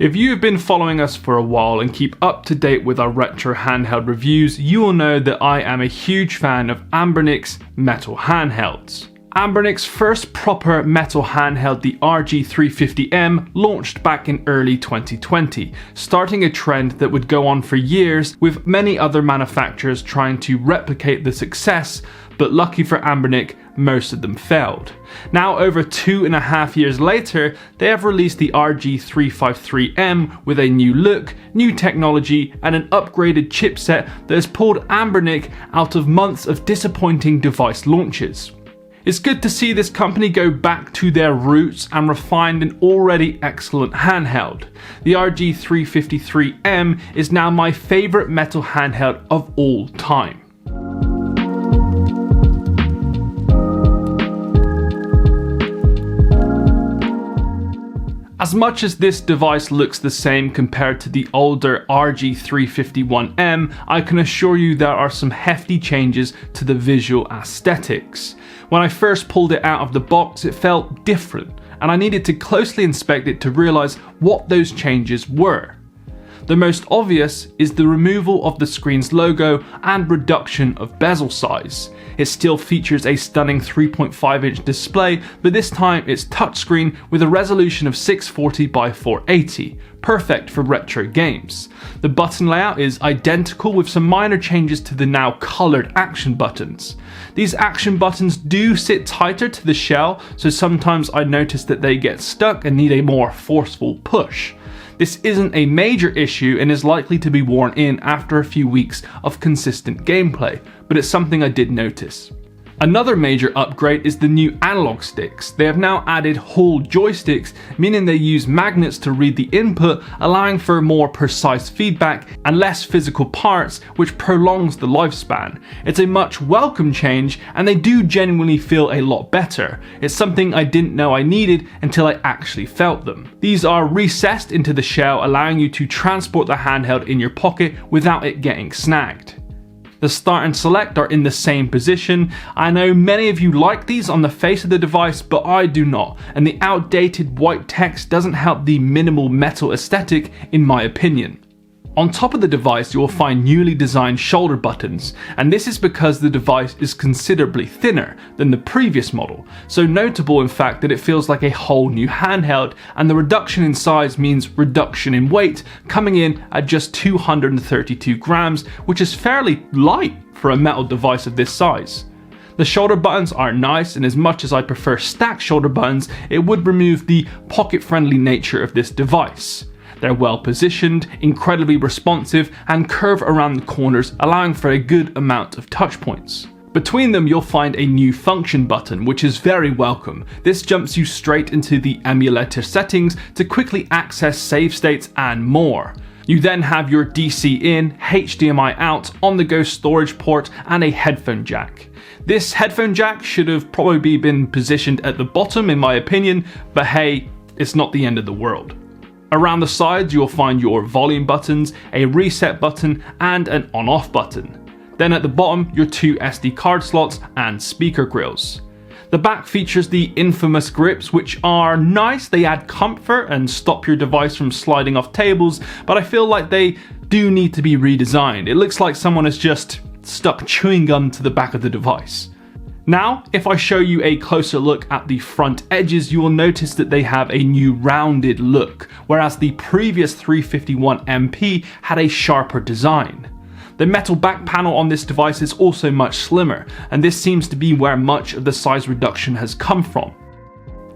If you have been following us for a while and keep up to date with our retro handheld reviews, you will know that I am a huge fan of Anbernic's metal handhelds. Anbernic's first proper metal handheld, the RG350M, launched back in early 2020, starting a trend that would go on for years, with many other manufacturers trying to replicate the success, but lucky for Anbernic, most of them failed. Now, over 2.5 years later, they have released the RG353M with a new look, new technology, and an upgraded chipset that has pulled Anbernic out of months of disappointing device launches. It's good to see this company go back to their roots and refine an already excellent handheld. The RG353M is now my favourite metal handheld of all time. As much as this device looks the same compared to the older RG351M, I can assure you there are some hefty changes to the visual aesthetics. When I first pulled it out of the box, it felt different, and I needed to closely inspect it to realise what those changes were. The most obvious is the removal of the screen's logo and reduction of bezel size. It still features a stunning 3.5-inch display, but this time it's touchscreen with a resolution of 640 by 480, perfect for retro games. The button layout is identical with some minor changes to the now coloured action buttons. These action buttons do sit tighter to the shell, so sometimes I notice that they get stuck and need a more forceful push. This isn't a major issue and is likely to be worn in after a few weeks of consistent gameplay, but it's something I did notice. Another major upgrade is the new analog sticks. They have now added Hall joysticks, meaning they use magnets to read the input, allowing for more precise feedback and less physical parts, which prolongs the lifespan. It's a much welcome change, and they do genuinely feel a lot better. It's something I didn't know I needed until I actually felt them. These are recessed into the shell, allowing you to transport the handheld in your pocket without it getting snagged. The start and select are in the same position. I know many of you like these on the face of the device, but I do not, and the outdated white text doesn't help the minimal metal aesthetic in my opinion. On top of the device, you will find newly designed shoulder buttons, and this is because the device is considerably thinner than the previous model, so notable in fact that it feels like a whole new handheld, and the reduction in size means reduction in weight, coming in at just 232 grams, which is fairly light for a metal device of this size. The shoulder buttons are nice, and as much as I prefer stacked shoulder buttons, it would remove the pocket-friendly nature of this device. They're well positioned, incredibly responsive, and curve around the corners, allowing for a good amount of touch points. Between them, you'll find a new function button, which is very welcome. This jumps you straight into the emulator settings to quickly access save states and more. You then have your DC in, HDMI out, on-the-go storage port, and a headphone jack. This headphone jack should have probably been positioned at the bottom in my opinion, but hey, it's not the end of the world. Around the sides you'll find your volume buttons, a reset button, and an on-off button. Then at the bottom, your 2 SD card slots and speaker grills. The back features the infamous grips, which are nice. They add comfort and stop your device from sliding off tables, but I feel like they do need to be redesigned. It looks like someone has just stuck chewing gum to the back of the device. Now, if I show you a closer look at the front edges, you will notice that they have a new rounded look, whereas the previous 351MP had a sharper design. The metal back panel on this device is also much slimmer, and this seems to be where much of the size reduction has come from.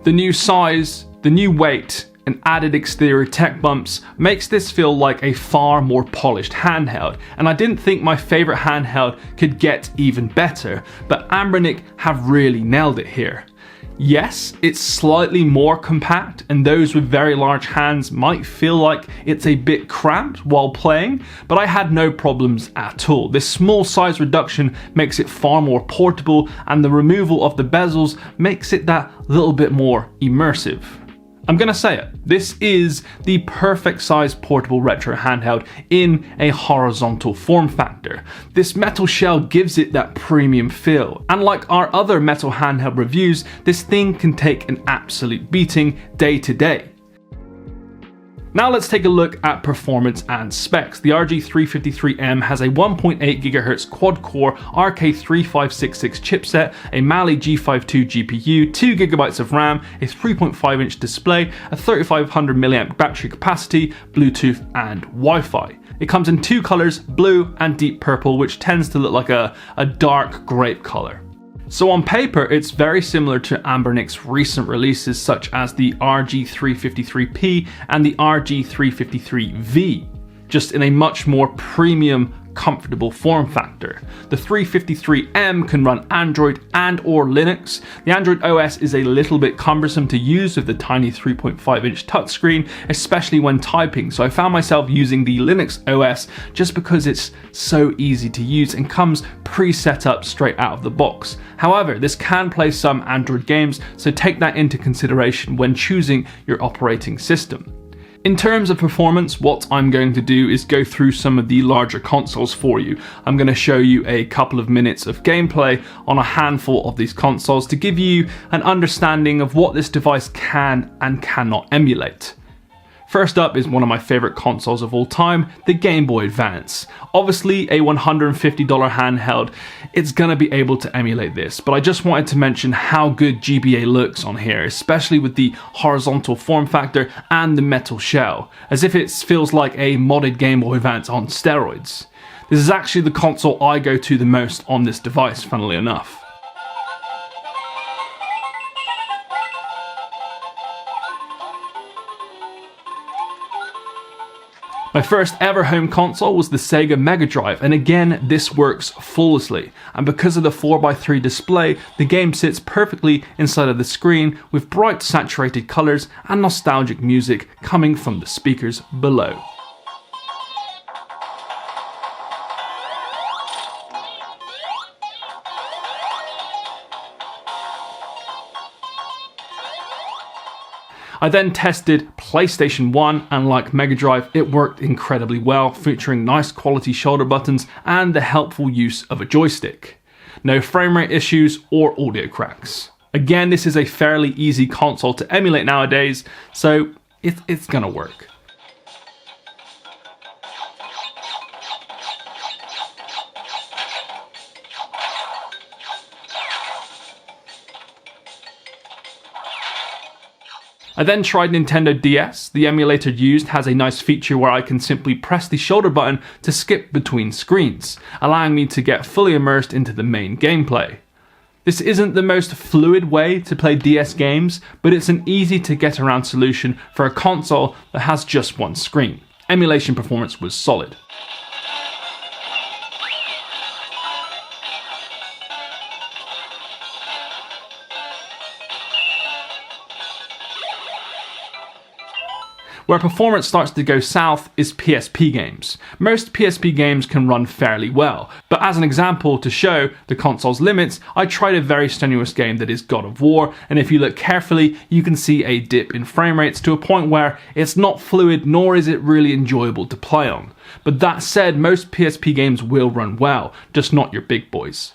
The new size, the new weight, and added exterior tech bumps makes this feel like a far more polished handheld, and I didn't think my favourite handheld could get even better, but Anbernic have really nailed it here. Yes, it's slightly more compact, and those with very large hands might feel like it's a bit cramped while playing, but I had no problems at all. This small size reduction makes it far more portable, and the removal of the bezels makes it that little bit more immersive. I'm gonna say it, this is the perfect size portable retro handheld in a horizontal form factor. This metal shell gives it that premium feel, and like our other metal handheld reviews, this thing can take an absolute beating day to day. Now let's take a look at performance and specs. The RG353M has a 1.8 GHz quad-core RK3566 chipset, a Mali G52 GPU, 2 GB of RAM, a 3.5-inch display, a 3500 mAh battery capacity, Bluetooth and Wi-Fi. It comes in two colors, blue and deep purple, which tends to look like a dark grape color. So on paper, it's very similar to Anbernic's recent releases such as the RG353P and the RG353V, just in a much more premium, comfortable form factor. The 353M can run Android and or Linux. The Android OS is a little bit cumbersome to use with the tiny 3.5-inch touchscreen, especially when typing, so I found myself using the Linux OS just because it's so easy to use and comes pre-set up straight out of the box. However, this can play some Android games, so take that into consideration when choosing your operating system. In terms of performance, what I'm going to do is go through some of the larger consoles for you. I'm going to show you a couple of minutes of gameplay on a handful of these consoles to give you an understanding of what this device can and cannot emulate. First up is one of my favorite consoles of all time, the Game Boy Advance. Obviously a $150 handheld, it's gonna be able to emulate this, but I just wanted to mention how good GBA looks on here, especially with the horizontal form factor and the metal shell, as if it feels like a modded Game Boy Advance on steroids. This is actually the console I go to the most on this device, funnily enough. My first ever home console was the SEGA Mega Drive, and again this works flawlessly, and because of the 4:3 display, the game sits perfectly inside of the screen with bright saturated colours and nostalgic music coming from the speakers below. I then tested PlayStation 1, and like Mega Drive, it worked incredibly well, featuring nice quality shoulder buttons and the helpful use of a joystick. No frame rate issues or audio cracks. Again, this is a fairly easy console to emulate nowadays, so it's gonna work. I then tried Nintendo DS. The emulator used has a nice feature where I can simply press the shoulder button to skip between screens, allowing me to get fully immersed into the main gameplay. This isn't the most fluid way to play DS games, but it's an easy to get around solution for a console that has just one screen. Emulation performance was solid. Where performance starts to go south is PSP games. Most PSP games can run fairly well, but as an example to show the console's limits, I tried a very strenuous game that is God of War, and if you look carefully, you can see a dip in frame rates to a point where it's not fluid nor is it really enjoyable to play on. But that said, most PSP games will run well, just not your big boys.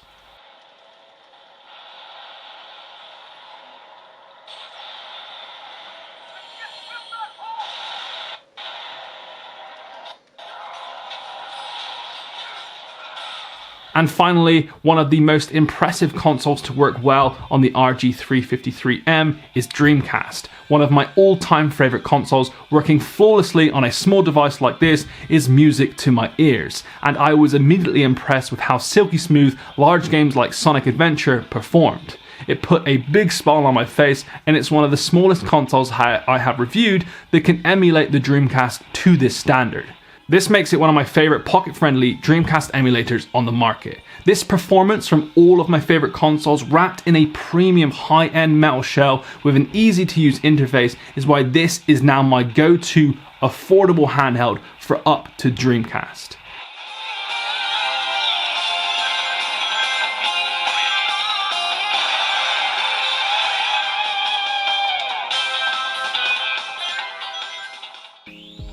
And finally, one of the most impressive consoles to work well on the RG353M is Dreamcast. One of my all-time favourite consoles, working flawlessly on a small device like this is music to my ears, and I was immediately impressed with how silky smooth large games like Sonic Adventure performed. It put a big smile on my face, and it's one of the smallest consoles I have reviewed that can emulate the Dreamcast to this standard. This makes it one of my favourite pocket-friendly Dreamcast emulators on the market. This performance from all of my favourite consoles wrapped in a premium high-end metal shell with an easy-to-use interface is why this is now my go-to affordable handheld for up to Dreamcast.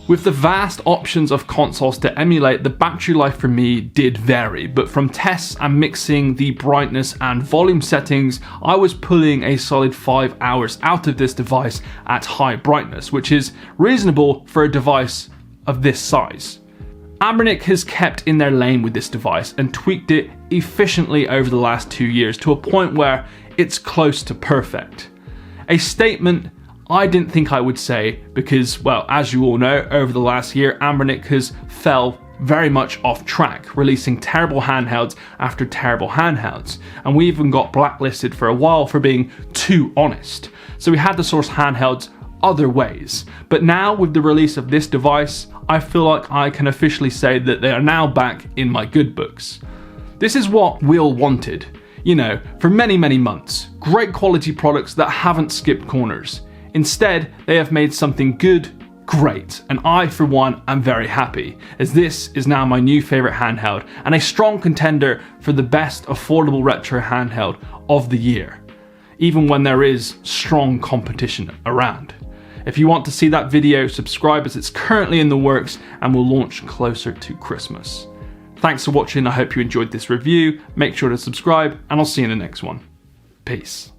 With the vast options of consoles to emulate, the battery life for me did vary, but from tests and mixing the brightness and volume settings, I was pulling a solid 5 hours out of this device at high brightness, which is reasonable for a device of this size. Anbernic has kept in their lane with this device and tweaked it efficiently over the last 2 years to a point where it's close to perfect. A statement I didn't think I would say because, well, as you all know, over the last year, Anbernic has fell very much off track, releasing terrible handhelds after terrible handhelds, and we even got blacklisted for a while for being too honest. So we had to source handhelds other ways. But now, with the release of this device, I feel like I can officially say that they are now back in my good books. This is what we all wanted, you know, for many, many months. Great quality products that haven't skipped corners. Instead, they have made something good, great, and I, for one, am very happy, as this is now my new favourite handheld and a strong contender for the best affordable retro handheld of the year, even when there is strong competition around. If you want to see that video, subscribe as it's currently in the works and will launch closer to Christmas. Thanks for watching, I hope you enjoyed this review, make sure to subscribe, and I'll see you in the next one. Peace.